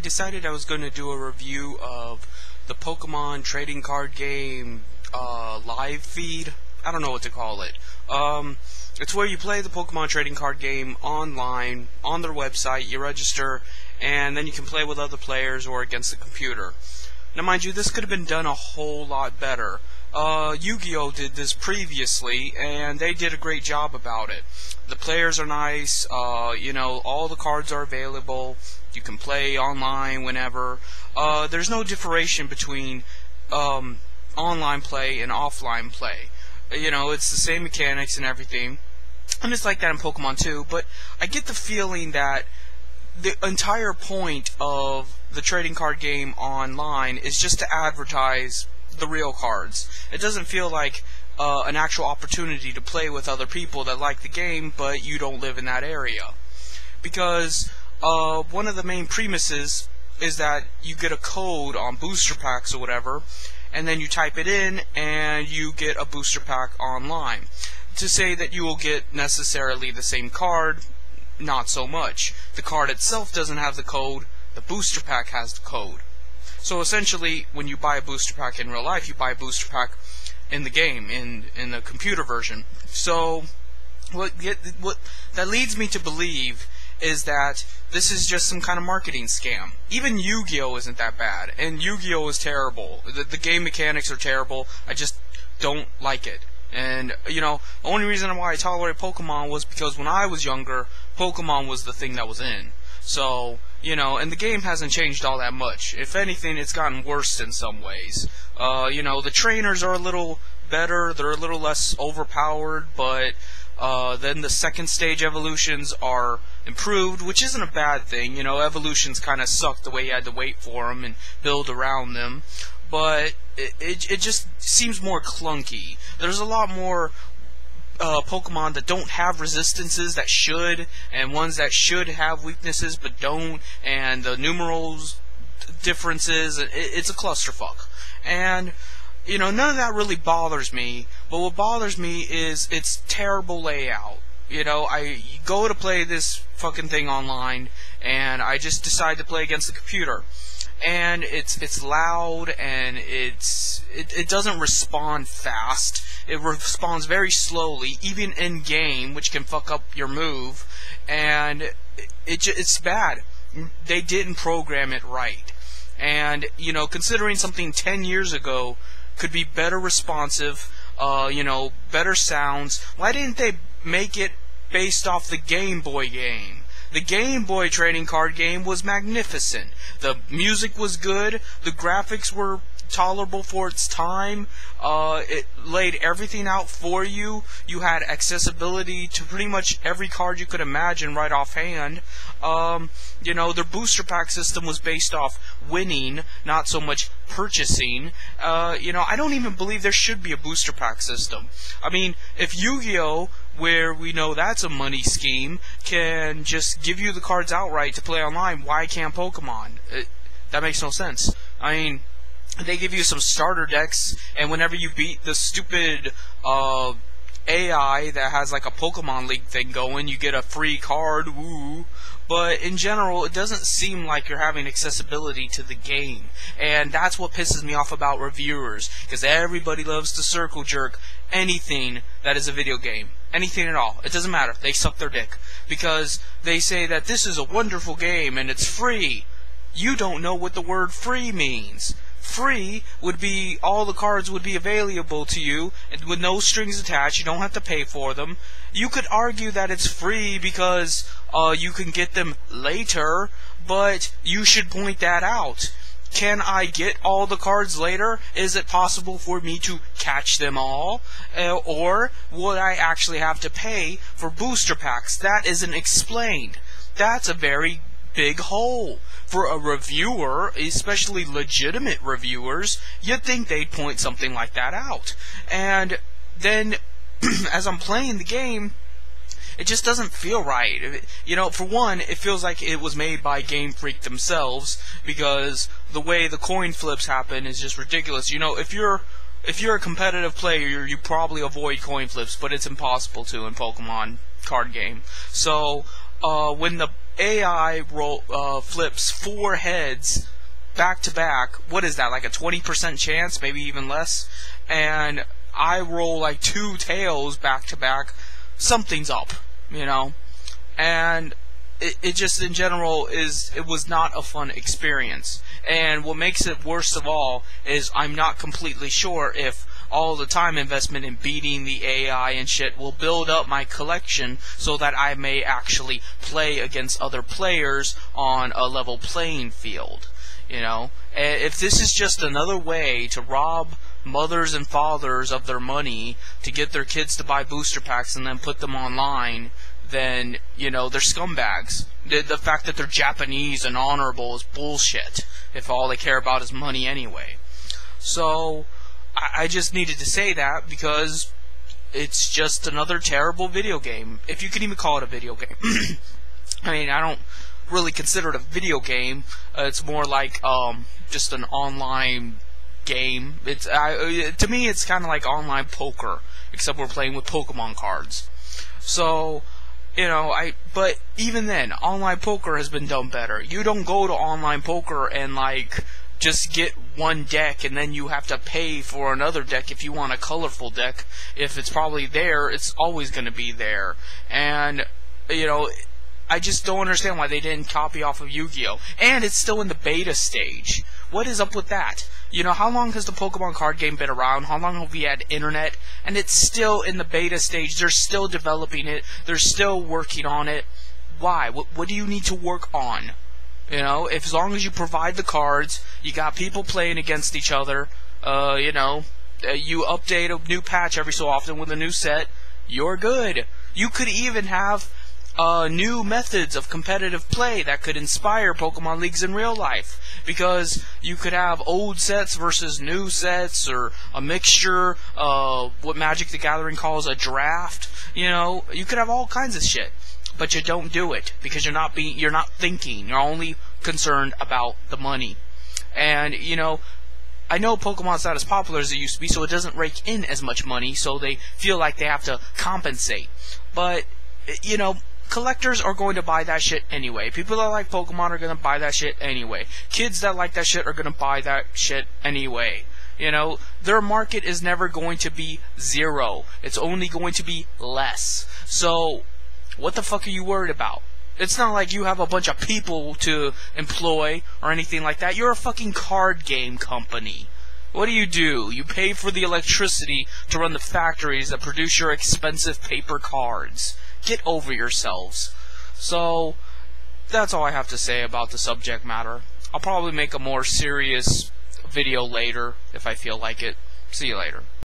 decided I was going to do a review of the Pokemon trading card game live feed. I don't know what to call it. It's where you play the Pokemon trading card game online on their website. You register, and then you can play with other players or against the computer. Now, mind you, this could have been done a whole lot better. Yugioh did this previously, and they did a great job about it. The players are nice, all the cards are available. You can play online whenever. There's no differentiation between online play and offline play. It's the same mechanics and everything. And it's like that in Pokemon too, but I get the feeling that the entire point of the trading card game online is just to advertise the real cards. It doesn't feel like an actual opportunity to play with other people that like the game, but you don't live in that area. Because one of the main premises is that you get a code on booster packs or whatever, and then you type it in and you get a booster pack online. To say that you will get necessarily the same card, not so much. The card itself doesn't have the code, the booster pack has the code. So essentially, when you buy a booster pack in real life, you buy a booster pack in the game, in the computer version. So what that leads me to believe is that this is just some kind of marketing scam. Even Yugioh isn't that bad, and Yugioh is terrible. The game mechanics are terrible. I just don't like it. And, the only reason why I tolerate Pokemon was because when I was younger, Pokemon was the thing that was in. So, and the game hasn't changed all that much. If anything, it's gotten worse in some ways. The trainers are a little better, they're a little less overpowered, but then the second stage evolutions are improved, which isn't a bad thing. Evolutions kind of suck the way you had to wait for them and build around them. But it just seems more clunky. There's a lot more Pokemon that don't have resistances that should, and ones that should have weaknesses but don't, and the numerals differences. It's a clusterfuck. And none of that really bothers me, but what bothers me is its terrible layout. I go to play this fucking thing online, and I just decide to play against the computer. And it's loud, and it doesn't respond fast. It responds very slowly, even in game, which can fuck up your move. And it's bad. They didn't program it right. And considering something 10 years ago could be better responsive, better sounds, why didn't they make it based off the Game Boy game? The Game Boy trading card game was magnificent. The music was good. The graphics were tolerable for its time. It laid everything out for you. You had accessibility to pretty much every card you could imagine right offhand. Their booster pack system was based off winning, not so much purchasing. I don't even believe there should be a booster pack system. I mean, if Yugioh, where we know that's a money scheme, can just give you the cards outright to play online, why can't Pokemon? That makes no sense. I mean, they give you some starter decks, and whenever you beat the stupid AI that has like a Pokemon League thing going, you get a free card, woo. But in general, it doesn't seem like you're having accessibility to the game. And that's what pisses me off about reviewers, because everybody loves to circle jerk anything that is a video game. Anything at all. It doesn't matter. They suck their dick. Because they say that this is a wonderful game and it's free. You don't know what the word free means. Free would be all the cards would be available to you and with no strings attached. You don't have to pay for them. You could argue that it's free because you can get them later, but you should point that out. Can I get all the cards later? Is it possible for me to catch them all? Or would I actually have to pay for booster packs? That isn't explained. That's a very big hole. For a reviewer, especially legitimate reviewers, you'd think they'd point something like that out. And then, as I'm playing the game, it just doesn't feel right. For one, it feels like it was made by Game Freak themselves, because the way the coin flips happen is just ridiculous. If you're a competitive player, you probably avoid coin flips, but it's impossible to in Pokemon card game. So when the AI flips 4 heads back to back. What is that, like a 20% chance, maybe even less? And I roll like 2 tails back to back. Something's up, you know? And it just in general it was not a fun experience. And what makes it worst of all is I'm not completely sure if all the time investment in beating the AI and shit will build up my collection so that I may actually play against other players on a level playing field. You know, if this is just another way to rob mothers and fathers of their money to get their kids to buy booster packs and then put them online, then, you know, they're scumbags. The fact that they're Japanese and honorable is bullshit, if all they care about is money anyway. So I just needed to say that because it's just another terrible video game, if you can even call it a video game. I mean, I don't really consider it a video game. It's more like just an online game. It's to me, it's kind of like online poker, except we're playing with Pokemon cards. So, you know, but even then, online poker has been done better. You don't go to online poker and like just get one deck and then you have to pay for another deck if you want a colorful deck. If it's probably there, it's always going to be there. And, you know, I just don't understand why they didn't copy off of Yu-Gi-Oh! And it's still in the beta stage. What is up with that? You know, how long has the Pokemon card game been around? How long have we had internet? And it's still in the beta stage. They're still developing it. They're still working on it. Why? What do you need to work on? You know, if as long as you provide the cards, you got people playing against each other, you know, you update a new patch every so often with a new set, you're good. You could even have new methods of competitive play that could inspire Pokemon leagues in real life, because you could have old sets versus new sets, or a mixture of what Magic the Gathering calls a draft. You know, you could have all kinds of shit, but you don't do it because you're not thinking. You're only concerned about the money. And you know, I know Pokemon's not as popular as it used to be, so it doesn't rake in as much money, so they feel like they have to compensate. But you know, collectors are going to buy that shit anyway. People that like Pokemon are going to buy that shit anyway. Kids that like that shit are going to buy that shit anyway. You know, their market is never going to be zero. It's only going to be less. So, what the fuck are you worried about? It's not like you have a bunch of people to employ or anything like that. You're a fucking card game company. What do? You pay for the electricity to run the factories that produce your expensive paper cards. Get over yourselves. So, that's all I have to say about the subject matter. I'll probably make a more serious video later if I feel like it. See you later.